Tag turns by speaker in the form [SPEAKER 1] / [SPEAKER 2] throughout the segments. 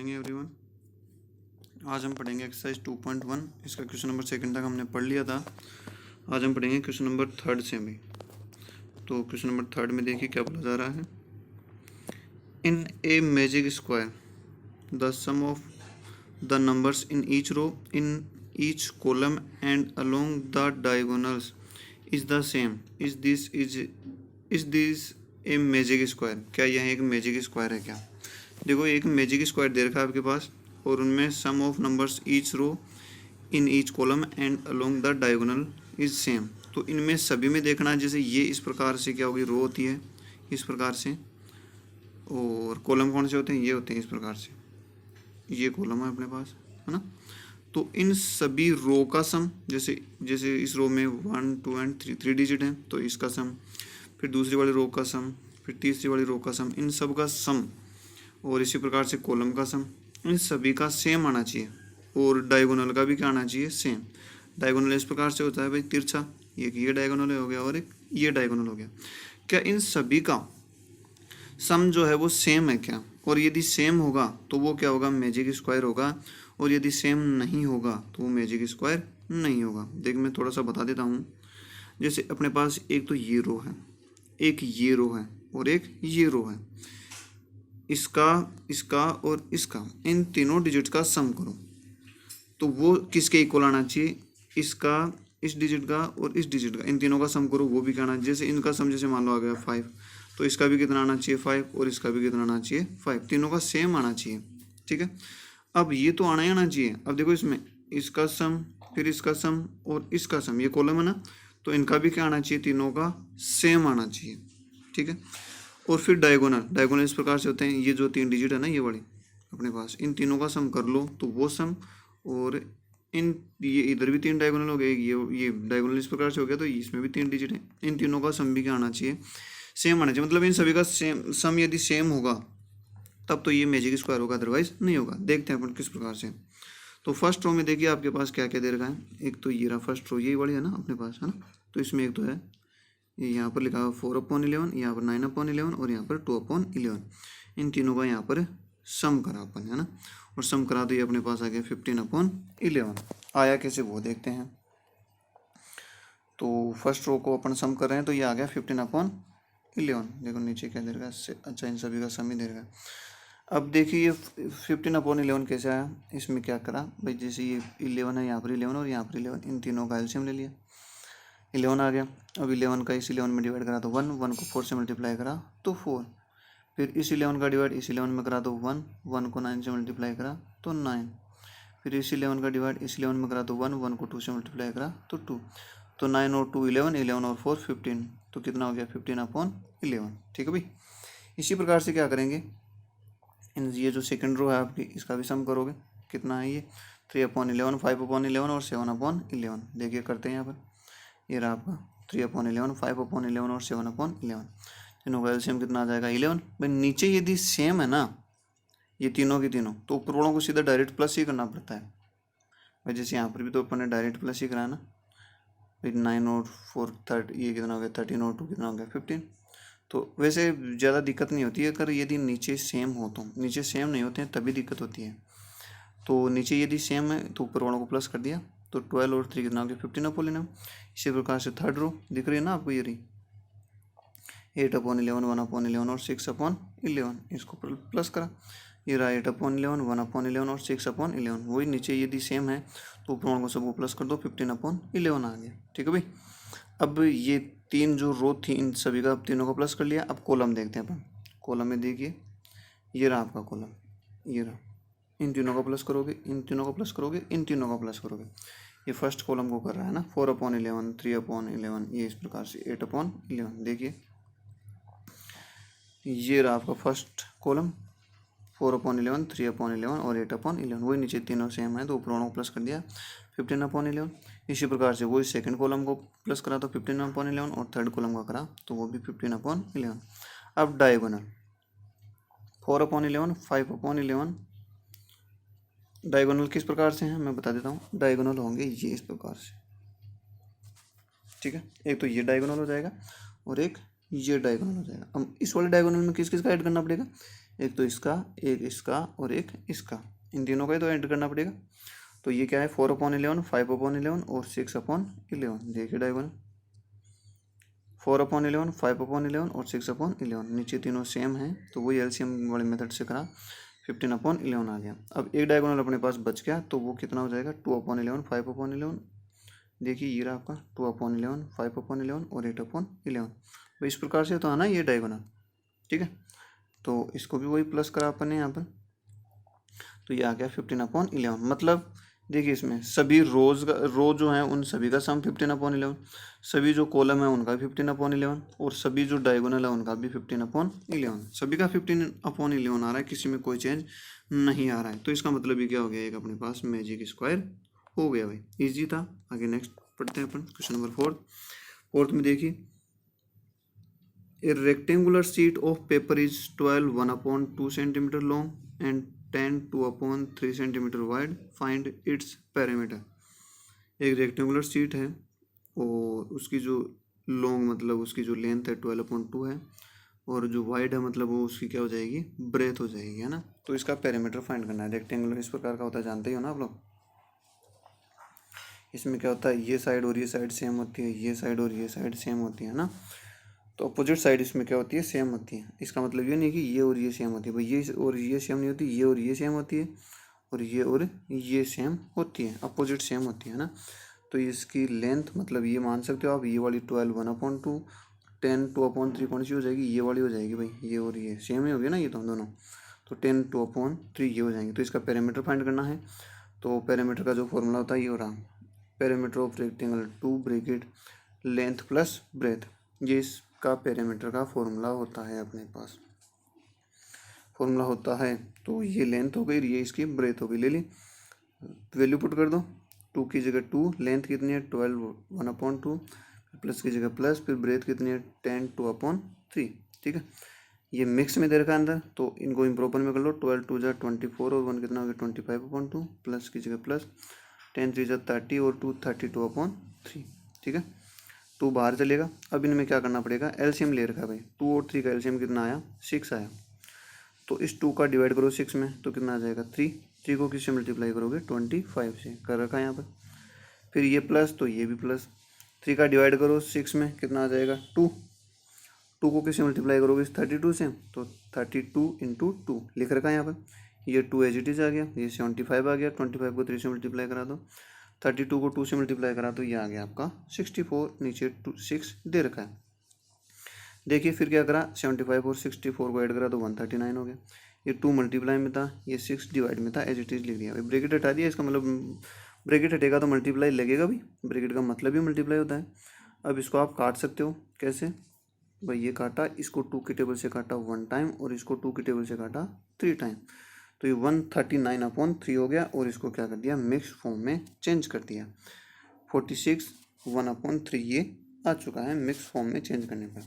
[SPEAKER 1] Morning everyone. आज हम पढ़ेंगे एक्सरसाइज 2.1। इसका क्वेश्चन नंबर सेकंड तक हमने पढ़ लिया था। आज हम पढ़ेंगे क्वेश्चन नंबर थर्ड से भी। तो क्वेश्चन नंबर थर्ड में देखिए क्या बोला जा रहा है। In a magic square the sum of the numbers in each row in each column and along the diagonals is the same. Is this a magic square. क्या यह एक मैजिक स्क्वायर है क्या? देखो एक मैजिक स्क्वायर दे रखा है आपके पास और उनमें sum of numbers each row in each column and along the diagonal is same. तो इनमें सभी में देखना है, जैसे ये इस प्रकार से क्या होगी, रो होती है इस प्रकार से, और कॉलम कौन से होते हैं, ये होते हैं इस प्रकार से। ये कॉलम है अपने पास, है ना। तो इन सभी रो का सम, जैसे जैसे इस रो में 1 2 एंड 3 डिजिट हैं तो इसका सम, फिर दूसरी वाली रो का सम, फिर तीसरी वाली रो का सम, इन सब का सम, और इसी प्रकार से कॉलम का सम, इन सभी का सेम आना चाहिए। और डायगोनल का भी क्या आना चाहिए, सेम। डायगोनल इस प्रकार से होता है भाई, तिरछा, एक ये डायगोनल हो गया और एक ये डायगोनल हो गया। क्या इन सभी का सम जो है वो सेम है क्या? और यदि सेम होगा तो वो क्या होगा, मैजिक स्क्वायर होगा। और यदि सेम नहीं होगा तो वो मैजिक स्क्वायर नहीं होगा। देख मैं थोड़ा सा बता देता हूँ। जैसे अपने पास एक तो ये रो है, एक ये रो है और एक ये रो है। इसका, इसका और इसका, इन तीनों डिजिट का सम करो तो वो किसके इक्वल आना चाहिए, इसका, इस डिजिट का और इस डिजिट का, इन तीनों का सम करो वो भी क्या आना चाहिए। जैसे इनका सम जैसे मान लो आ गया 5, तो इसका भी कितना आना चाहिए 5 और इसका भी कितना आना चाहिए 5, तीनों का सेम आना चाहिए। ठीक है, अब ये तो आना ही आना चाहिए। अब देखो इसमें इसका सम, फिर इसका सम और इसका सम, ये कॉलम है ना, तो इनका भी क्या आना चाहिए, तीनों का सेम आना चाहिए। ठीक है, और फिर डायगोनल, डायगोनल इस प्रकार से होते हैं, ये जो 3 डिजिट है ना ये वाली अपने पास, इन तीनों का सम कर लो तो वो सम, और इन ये इधर भी 3 डायगोनल हो गए, ये डायगोनल इस प्रकार से हो गया तो इसमें भी 3 डिजिट है, इन तीनों का सम भी क्या आना चाहिए, सेम आना चाहिए। मतलब इन सभी का सेम सम यदि सेम होगा तब तो ये मैजिक स्क्वायर होगा, अदरवाइज नहीं होगा। देखते हैं अपन किस प्रकार से। तो फर्स्ट रो में देखिए आपके पास क्या क्या दे रखा है। एक तो ये रहा फर्स्ट रो, यही वाली है ना अपने पास, है ना। तो इसमें एक तो है ये यहाँ पर लिखा हुआ 4/11, यहाँ पर 9/11 और यहाँ पर 2/11। इन तीनों का यहाँ पर सम करा अपन, है ना, और सम करा तो ये अपने पास आ गया 15/11। आया कैसे वो देखते हैं। तो फर्स्ट रो को अपन सम कर रहे हैं तो ये आ गया 15/11। देखो नीचे क्या दे रखा है, अच्छा इन सभी का सम ही दे रखा है। अब देखिए ये 15/11 कैसे आया। इसमें क्या करा भाई, जैसे ये 11 है, यहाँ पर 11 और यहाँ पर 11, इन तीनों का एलसीएम ले लिया, 11 आ गया। अब 11 का इस 11 में डिवाइड करा तो 1, 1 को 4 से मल्टीप्लाई करा तो 4, फिर इस 11 का डिवाइड इस 11 में करा तो 1, 1 को 9 से मल्टीप्लाई करा तो 9, फिर इस 11 का डिवाइड इस 11 में करा तो 1, 1 को 2 से मल्टीप्लाई करा तो 2, तो 9 और 2 11, 11 और 4 15, तो कितना हो गया 15/11। ठीक है भाई। इसी प्रकार से क्या करेंगे, इन ये जो सेकंड रो है आपकी, इसका भी सम करोगे। कितना है ये 3/11, 5/11 और 7/11। देखिए करते हैं यहाँ पर, ये रहा आपका 3/11, 5/11 और 7/11। तीनों का एलसीएम कितना आ जाएगा 11। भाई नीचे यदि सेम है ना ये तीनों की तीनों, तो ऊपर वालों को सीधा डायरेक्ट प्लस ही करना पड़ता है भाई। जैसे यहाँ पर भी तो अपन ने डायरेक्ट प्लस ही कराया ना भाई। 9 और 4 30, ये कितना हो गया 13 और 2 कितना हो गया 15। तो वैसे ज़्यादा दिक्कत नहीं होती है अगर यदि नीचे सेम हो तो। नीचे सेम नहीं होते हैं तभी दिक्कत होती है। तो नीचे यदि सेम है तो ऊपर वालों को प्लस कर दिया, तो 12 और 3 कितना हो गया 15/11। इसी प्रकार से थर्ड रो दिख रही है ना आपको, ये रही 8/11, 1/11 और 6/11। इसको प्लस करा, ये रहा 8/11, 1/11 और 6/11। वही नीचे यदि सेम है तो ऊपर वालों को सबको प्लस कर दो, 15/11 आ गया। ठीक है भाई। अब ये 3 जो रो थी इन सभी का तीनों का प्लस कर लिया। अब कॉलम देखते हैं अपन। कॉलम में देखिए ये रहा आपका कॉलम, ये रहा, इन तीनों का प्लस करोगे, इन तीनों का प्लस करोगे, इन तीनों का प्लस करोगे। ये फर्स्ट कॉलम को कर रहा है ना 4/11, 3/11, ये इस प्रकार से 8/11। देखिए ये रहा आपका फर्स्ट कॉलम 4/11, 3/11 और 8/11। वही नीचे तीनों सेम है तो ऊपर वालों को प्लस कर दिया 15/11। इसी प्रकार से वही सेकंड कॉलम को प्लस करा तो 15/11 और थर्ड कॉलम का करा तो वो भी 15/11। अब डायगोनल 4/11, 5/11। डायगोनल किस प्रकार से हैं मैं बता देता हूँ। डायगोनल होंगे ये इस प्रकार से। ठीक है, एक तो ये डायगोनल हो जाएगा और एक ये डायगोनल हो जाएगा। अब इस वाले डायगोनल में किस किस का ऐड करना पड़ेगा, एक तो इसका, एक इसका और एक इसका, इन तीनों का ही तो एंटर करना पड़ेगा। तो ये क्या है 4/11, 5/11 और 6/11। देखिए डायगोनल 4/11, 5/11 और 6/11, नीचे तीनों सेम हैं तो वही एलसीएम वाले मेथड से करा 15/11 आ गया। अब एक डायगोनल अपने पास बच गया तो वो कितना हो जाएगा 2/11, 5/11। देखिए ये रहा आपका 2/11, 5/11 और 8/11। तो इस प्रकार से तो आना ये डायगोनल, ठीक है। तो इसको भी वही प्लस करा अपन ने यहाँ पर, तो ये आ गया 15/11। मतलब देखिए इसमें सभी रो जो हैं उन सभी का सम 15/11, सभी जो कॉलम है उनका 15/11 और सभी जो डायगोनल है उनका भी 15/11, सभी का 15/11 आ रहा है, किसी में कोई चेंज नहीं आ रहा है। तो इसका मतलब ये क्या हो गया, एक अपने पास मैजिक स्क्वायर हो गया भाई, इजी था। आगे नेक्स्ट पढ़ते हैं अपन क्वेश्चन नंबर 4 में देखिए, A rectangular sheet of paper is 12 1/2 centimeter long and 10 2/3 centimeter wide. Find its perimeter. एक रेक्टेंगुलर शीट है और उसकी जो लॉन्ग मतलब उसकी जो लेंथ है 12/2 है और जो वाइड है मतलब वो उसकी क्या हो जाएगी, ब्रेथ हो जाएगी, है ना। तो इसका पेरीमीटर फाइंड करना है। रेक्टेंगुलर इस प्रकार का होता है, जानते ही हो ना आप लोग। इसमें क्या होता है, ये साइड और ये साइड सेम होती है, ये साइड और ये साइड सेम होती है ना। तो अपोजिट साइड इसमें क्या होती है, सेम होती है। इसका मतलब ये नहीं कि ये और ये सेम होती है भाई, ये और ये सेम नहीं होती, ये और ये सेम होती है और ये सेम होती है, अपोजिट सेम होती है ना। तो इसकी लेंथ मतलब ये मान सकते हो आप, ये वाली 12 1/2, 10 2/3 कौन सी हो जाएगी, ये वाली हो जाएगी भाई, ये और ये सेम ही हो गया ना ये तो दोनों। तो 10 2/3 ये हो जाएंगे। तो इसका पेरीमीटर फाइंड करना है। तो पेरीमीटर का जो फॉर्मूला होता है ये हो रहा, perimeter of rectangle 2 bracket length plus breadth, ये इसका पेरीमीटर का फॉर्मूला होता है अपने पास, फॉर्मूला होता है। तो ये लेंथ हो गई, ये इसकी ब्रेथ हो गई, ले ली वैल्यू पुट कर दो। 2 की जगह 2, लेंथ कितनी है 12 1/2, प्लस की जगह प्लस, फिर ब्रेथ कितनी है 10 2/3, ठीक है। ये मिक्स में दे रखा है अंदर, तो इनको इम्प्रॉपर में कर लो। 12 2 जा 24 और 1 कितना हो गया 25/2, प्लस की जगह प्लस, 10 3 जा 30 और 2 32/3, ठीक है। 2 बाहर चलेगा। अब इनमें क्या करना पड़ेगा, एलसीएम ले रखा है भाई, 2 और 3 का एलसीएम कितना आया 6 आया। तो इस 2 का डिवाइड करो 6 में तो कितना आ जाएगा 3 को किससे मल्टीप्लाई करोगे 25 से, कर रखा है यहाँ पर। फिर ये प्लस तो ये भी प्लस, 3 का डिवाइड करो 6 में कितना आ जाएगा 2 को किससे मल्टीप्लाई करोगे 32 से, तो 32 × 2 लिख रखा है यहाँ पर। ये 2 एज इट इज आ गया, ये 75 आ गया, 25 को 3 से मल्टीप्लाई करा दो, 32 को 2 से मल्टीप्लाई करा तो ये आ गया आपका 64, नीचे 6 दे रखा है। देखिए फिर क्या करा, 75 और 64 को ऐड करा तो 139 हो गया। ये 2 मल्टीप्लाई में था, ये 6 डिवाइड में था, एज इट इज लिख दिया। ब्रैकेट हटा दिया, इसका मतलब ब्रैकेट हटेगा तो मल्टीप्लाई लगेगा भी, ब्रैकेट का मतलब ही मल्टीप्लाई होता है। अब इसको आप काट सकते हो, कैसे भाई, ये काटा, इसको 2 की टेबल से काटा 1 टाइम और इसको 2 की टेबल से काटा 3 टाइम, तो ये 139/3 हो गया। और इसको क्या कर दिया, मिक्स फॉर्म में चेंज कर दिया, 46 1/3 ये आ चुका है मिक्स फॉर्म में चेंज करने पर।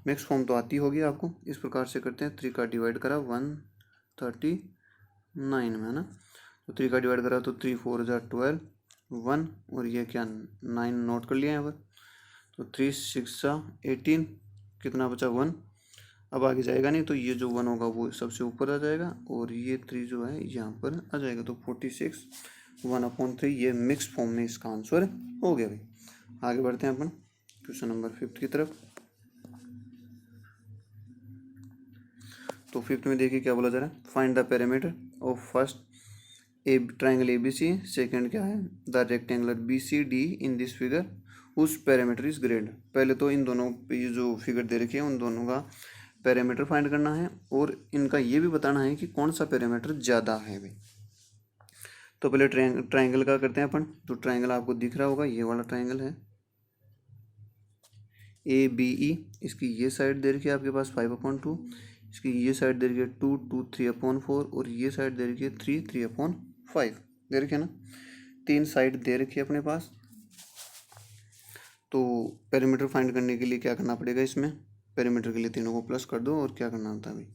[SPEAKER 1] मिक्स फॉर्म तो आती होगी आपको, इस प्रकार से करते हैं। 3 का डिवाइड करा 139 में, है ना। तो 3 का डिवाइड करा तो 3 4 जा 12 1 और ये क्या 9 नोट कर लिया यहाँ पर। तो 3 6 जा 18, कितना बचा 1। अब आगे जाएगा नहीं, तो ये जो 1 होगा वो सबसे ऊपर आ जाएगा और ये 3 जो है यहाँ पर आ जाएगा। तो 46 1/3 ये मिक्स फॉर्म में इसका आंसर हो गया भाई। आगे बढ़ते हैं अपन क्वेश्चन नंबर 5 की तरफ। तो 5 में देखिए क्या बोला जा रहा है, find the perimeter of first A triangle ABC, second क्या है the rectangular BCD in this figure उस पेरीमीटर इज ग्रेड। पहले तो इन दोनों ये जो फिगर दे रखी है उन दोनों का पेरीमीटर फाइंड करना है और इनका ये भी बताना है कि कौन सा पेरीमीटर ज़्यादा है भाई। तो पहले ट्राइंगल का करते हैं अपन। तो ट्राइंगल आपको दिख रहा होगा, ये वाला ट्राइंगल है ABE, इसकी ये साइड दे रखी है आपके पास 5/2, इसकी ये साइड दे रखी है 2 2 3/4 और ये साइड दे रखी है 3 3/5 दे रखी है ना। 3 साइड दे रखी है अपने पास। तो पेरीमीटर फाइंड करने के लिए क्या करना पड़ेगा, इसमें पेरीमीटर के लिए तीनों को प्लस कर दो और क्या करना होता है भाई,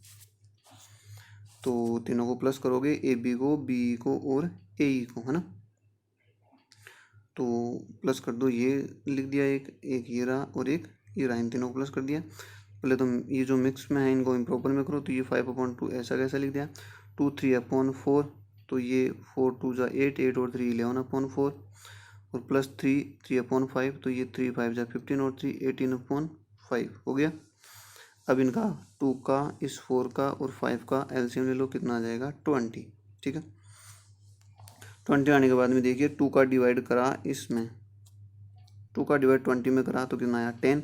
[SPEAKER 1] तो तीनों को प्लस करोगे AB को BE को और AE को, है ना। तो प्लस कर दो, ये लिख दिया एक ये रहा और एक ये रहा, इन तीनों को प्लस कर दिया। पहले तो ये जो मिक्स में है इनको इम्प्रॉपर में करो, तो ये 5/2 ऐसा कैसा लिख दिया, 2 3/4, तो ये 4 2 जा 8, 8 और 3 11/4, और प्लस 3 3/5, तो ये 3 5 जा 15 और 3 18/5 हो गया। अब इनका 2 का, इस 4 का और 5 का एलसीएम ले लो, कितना आ जाएगा 20। ठीक है, 20 आने के बाद में देखिए 2 का डिवाइड करा इसमें, 2 का डिवाइड 20 में करा तो कितना आया 10,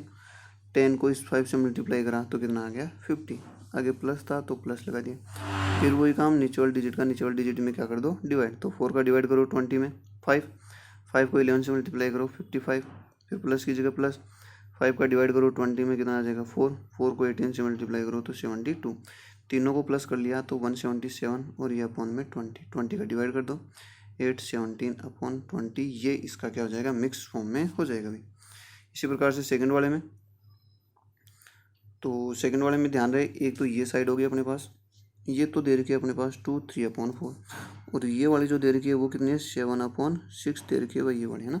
[SPEAKER 1] 10 को इस 5 से मल्टीप्लाई करा तो कितना आ गया 50, आगे प्लस था तो प्लस लगा दिया। फिर वही काम नीचे वाले डिजिट का नीचे वाले डिजिट में क्या कर दो डिवाइड, तो 4 का डिवाइड करो 20 में 5, 5 को 11 से मल्टीप्लाई करो 55, फिर प्लस कीजिएगा प्लस, 5 का डिवाइड करो 20 में कितना आ जाएगा 4, 4 को 18 से मल्टीप्लाई करो तो 72, तीनों को प्लस कर लिया तो 177, और ये अपॉन में 20, 20 का डिवाइड कर दो 817/20, ये इसका क्या हो जाएगा मिक्स फॉर्म में हो जाएगा भी। इसी प्रकार से सेकंड वाले में, तो सेकंड वाले में ध्यान रहे, एक तो ये साइड हो गई अपने पास, ये तो दे रखी है अपने पास 2 3/4, और ये वाली जो दे रखी है वो कितनी है 7/6 दे रखी है भाई, ये वाली है ना।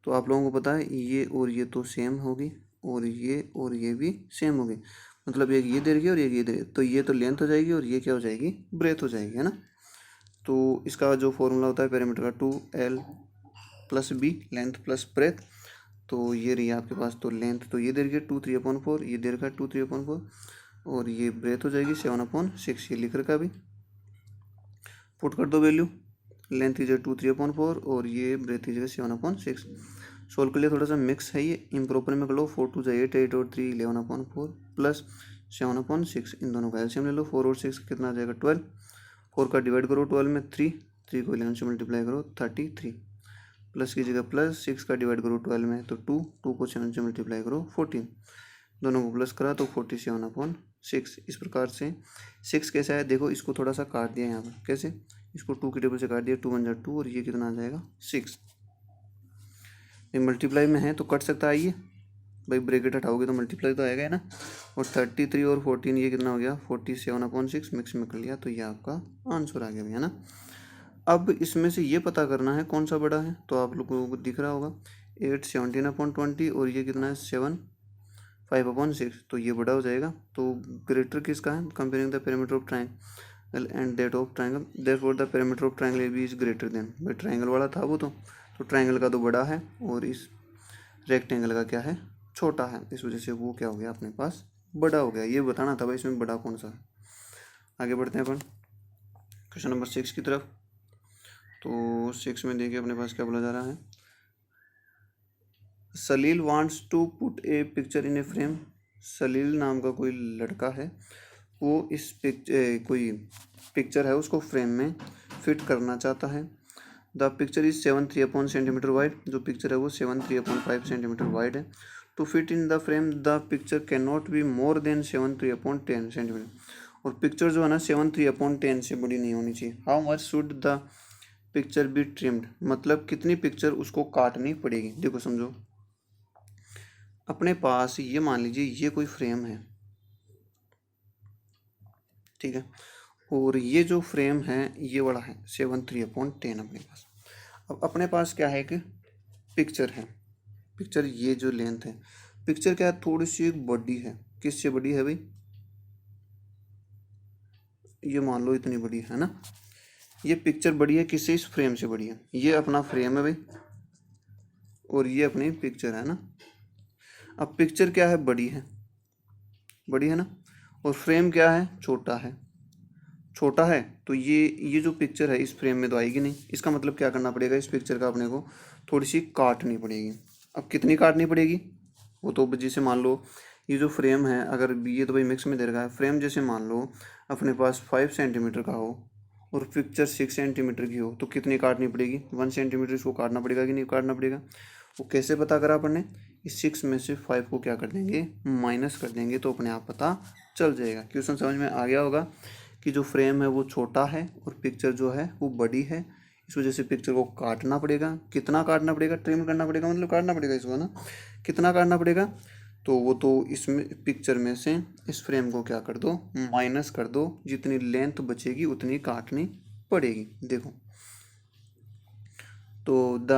[SPEAKER 1] तो आप लोगों को पता है ये और ये तो सेम होगी, और ये भी सेम होगी, मतलब एक ये दे रखी है और एक ये दे, तो ये तो लेंथ हो जाएगी और ये क्या हो जाएगी ब्रेथ हो जाएगी, है ना। तो इसका जो फॉर्मूला होता है पेरीमीटर का 2L + B, length plus breadth, तो ये रही आपके पास, तो लेंथ तो ये दे रखी है 2 3/4, ये दे रखा है 2 3/4, और ये ब्रेथ हो जाएगी 7/6, ये लिख रखा है अभी, पुट कर दो वैल्यू, लेंथ की जगह 2 3/4 और ये ब्रेथ की जगह 7/6। सोल्व कर लिया, थोड़ा सा मिक्स है ये, इम्प्रॉपर में कर लो, 4 2 जा 8, 8 और 3 11/4 प्लस 7/6, इन दोनों का एलसीएम ले लो, 4 और 6 कितना आ जाएगा 12, 4 का डिवाइड करो 12 में 3, 3 को 11 से मल्टीप्लाई करो 33, प्लस की जगह प्लस, 6 का डिवाइड करो 12 में तो 2, 2 को 7 से मल्टीप्लाई करो 14, दोनों को प्लस करा तो 47/6। इस प्रकार से 6 कैसा है देखो, इसको थोड़ा सा काट दिया यहाँ पर, कैसे, इसको 2 की टेबल से काट दिया, 2 1 जा 2, और ये कितना आ जाएगा 6, ये मल्टीप्लाई में है तो कट सकता है, ये भाई ब्रैकेट हटाओगे तो मल्टीप्लाई तो आएगा है ना, और 33 और 14 ये कितना हो गया 47/6, मिक्स में कर लिया तो ये आपका आंसर आ गया भैया ना। अब इसमें से ये पता करना है कौन सा बड़ा है, तो आप लोगों को दिख रहा होगा 8 17/20, और ये कितना है 7 5/6, तो ये बड़ा हो जाएगा। तो ग्रेटर किसका है, comparing the perimeter of triangle and that of triangle, therefore the perimeter of triangle A B is greater than, भाई ट्राइंगल वाला था वो, तो ट्राइंगल का तो बड़ा है और इस रेक्टेंगल का क्या है छोटा है, इस वजह से वो क्या हो गया अपने पास बड़ा हो गया। ये बताना था भाई इसमें बड़ा कौन सा है। आगे बढ़ते हैं अपन क्वेश्चन नंबर 6 की तरफ। तो 6 में देखिए अपने पास क्या बोला जा रहा है, Salil wants to put a picture in a frame. Salil नाम का कोई लड़का है, वो इस कोई पिक्चर है उसको फ्रेम में फिट करना चाहता है। The picture is 7 3 centimetre wide, जो पिक्चर है वो 7 3/5 सेंटीमीटर वाइड है। To fit in the frame the picture can not be more than 7 3/10 centimetre, और पिक्चर जो है ना 7 3/10 से बड़ी नहीं होनी चाहिए। How much should the picture be trimmed, मतलब कितनी पिक्चर उसको काटनी पड़ेगी। देखो समझो, अपने पास ये मान लीजिए ये कोई फ्रेम है, ठीक है, और ये जो फ्रेम है ये वाला है 7 3/10 अपने पास। अब अपने पास क्या है कि पिक्चर है, पिक्चर ये जो लेंथ है, पिक्चर क्या है थोड़ी सी एक बड़ी है, किससे बड़ी है भाई, ये मान लो इतनी बड़ी है ना, ये पिक्चर बड़ी है किससे, इस फ्रेम से बड़ी है। ये अपना फ्रेम है भाई और ये अपनी पिक्चर है ना। अब पिक्चर क्या है बड़ी है, बड़ी है ना, और फ्रेम क्या है छोटा है, छोटा है, तो ये जो पिक्चर है इस फ्रेम में तो आएगी नहीं। इसका मतलब क्या करना पड़ेगा, इस पिक्चर का अपने को थोड़ी सी काटनी पड़ेगी। अब कितनी काटनी पड़ेगी, वो तो जैसे मान लो ये जो फ्रेम है, अगर ये तो भाई मिक्स में दे रखा है, फ्रेम जैसे मान लो अपने पास 5 सेंटीमीटर का हो और पिक्चर 6 सेंटीमीटर की हो, तो कितनी काटनी पड़ेगी 1 सेंटीमीटर इसको काटना पड़ेगा कि नहीं काटना पड़ेगा। वो कैसे पता करा अपन ने, इस 6 में से 5 को क्या कर देंगे माइनस कर देंगे, तो अपने आप पता चल जाएगा। क्वेश्चन समझ में आ गया होगा कि जो फ्रेम है वो छोटा है और पिक्चर जो है वो बड़ी है, इस वजह से पिक्चर को काटना पड़ेगा। कितना काटना पड़ेगा, ट्रिम करना पड़ेगा, मतलब काटना पड़ेगा इसको ना। कितना काटना पड़ेगा, तो वो तो इसमें पिक्चर में से इस फ्रेम को क्या कर दो माइनस कर दो, जितनी लेंथ बचेगी उतनी काटनी पड़ेगी। देखो तो द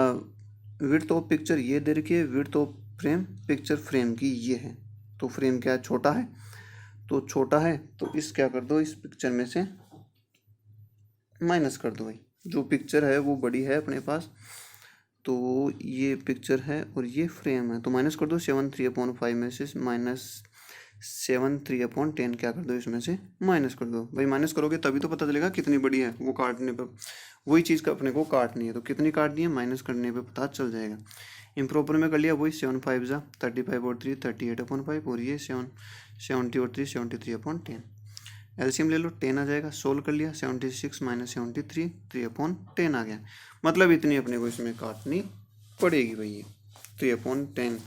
[SPEAKER 1] विड्थ ऑफ पिक्चर ये दे रखी है, width of frame picture frame की ये है, तो फ्रेम क्या है, छोटा है, तो छोटा है तो इस क्या कर दो, इस पिक्चर में से माइनस कर दो भाई। जो पिक्चर है वो बड़ी है अपने पास, तो ये पिक्चर है और ये फ्रेम है, तो माइनस कर दो 7/3/5 में से माइनस 7/3/10 क्या कर दो, इसमें से माइनस कर दो भाई। माइनस करोगे तभी तो पता चलेगा कितनी बड़ी है, वो काटने पर वही चीज़ का अपने को काटनी है, तो कितनी काटनी है माइनस करने पे पता चल जाएगा। इम्प्रॉपर में कर लिया वही 7×5 = 35 और 3 38/5 और ये 70 और 3 73/10। एलसीएम ले लो, 10 आ जाएगा। सोल्व कर लिया 76 - 73 3/10 आ गया। मतलब इतनी अपने को इसमें काटनी पड़ेगी भाई, ये 3/10।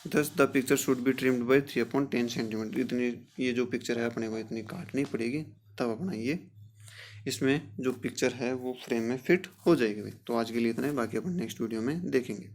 [SPEAKER 1] Thus the picture should be trimmed by 3/10 centimetre. इतनी ये जो पिक्चर है अपने को इतनी काटनी पड़ेगी, तब अपना ये इसमें जो पिक्चर है वो फ्रेम में फिट हो जाएगी भाई। तो आज के लिए इतना है, बाकी अपन नेक्स्ट वीडियो में देखेंगे।